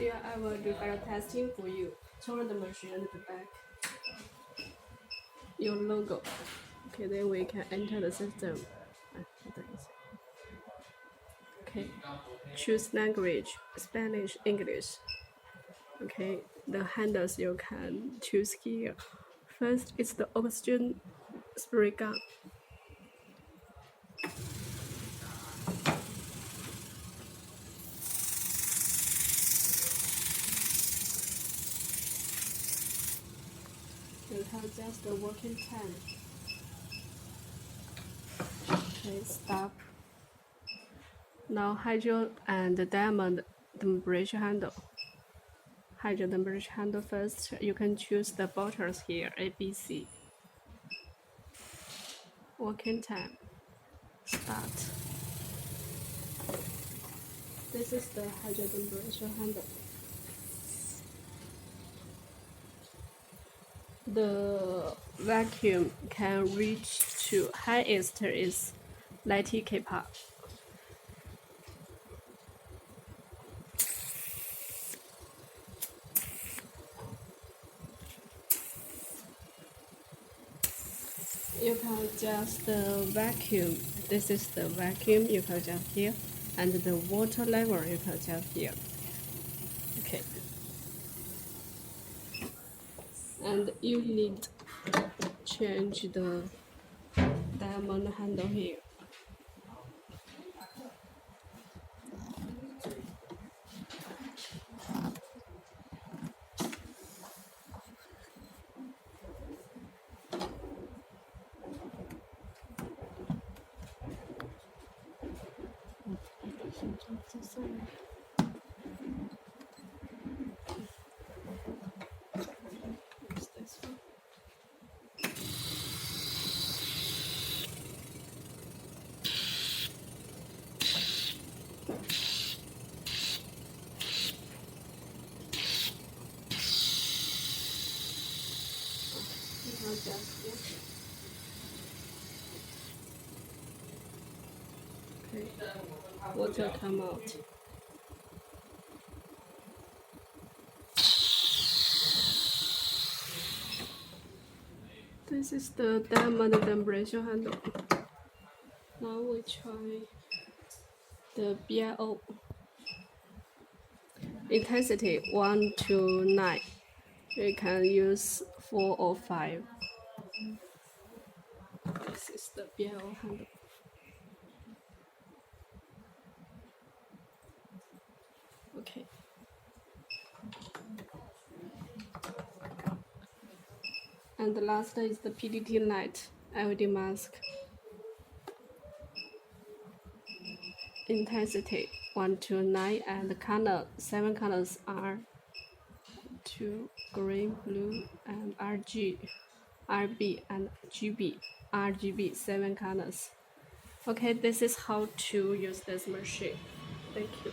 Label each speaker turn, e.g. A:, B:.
A: Yeah, I will do file testing for you. Turn the machine at the back. Your logo. Okay, then we can enter the system. Okay, choose language, Spanish, English. Okay, the handles you can choose here. First is the oxygen spray gun. You have just the working time. Okay, stop. Now hydra and diamond dermabrasion handle. Hydra dermabrasion handle first. You can choose the bottles here, A, B, C. Working time. Start. This is the hydra dermabrasion handle. The vacuum can reach to highest is 90 kPa. You can adjust the vacuum. This is the vacuum you can adjust here, and the water level you can adjust here. Okay. And you need to change the diamond handle here. Okay, water come out. This is the diamond dermabrasion handle. Now we try the BIO. Intensity 1 to 9. You can use 4 or 5. This is the BIO handle. Okay. And the last is the PDT light LED mask. Intensity 1 to 9 and the color 7 colors are 2 green, blue, and RB and GB. RGB 7 colors. Okay, this is how to use this machine. Thank you.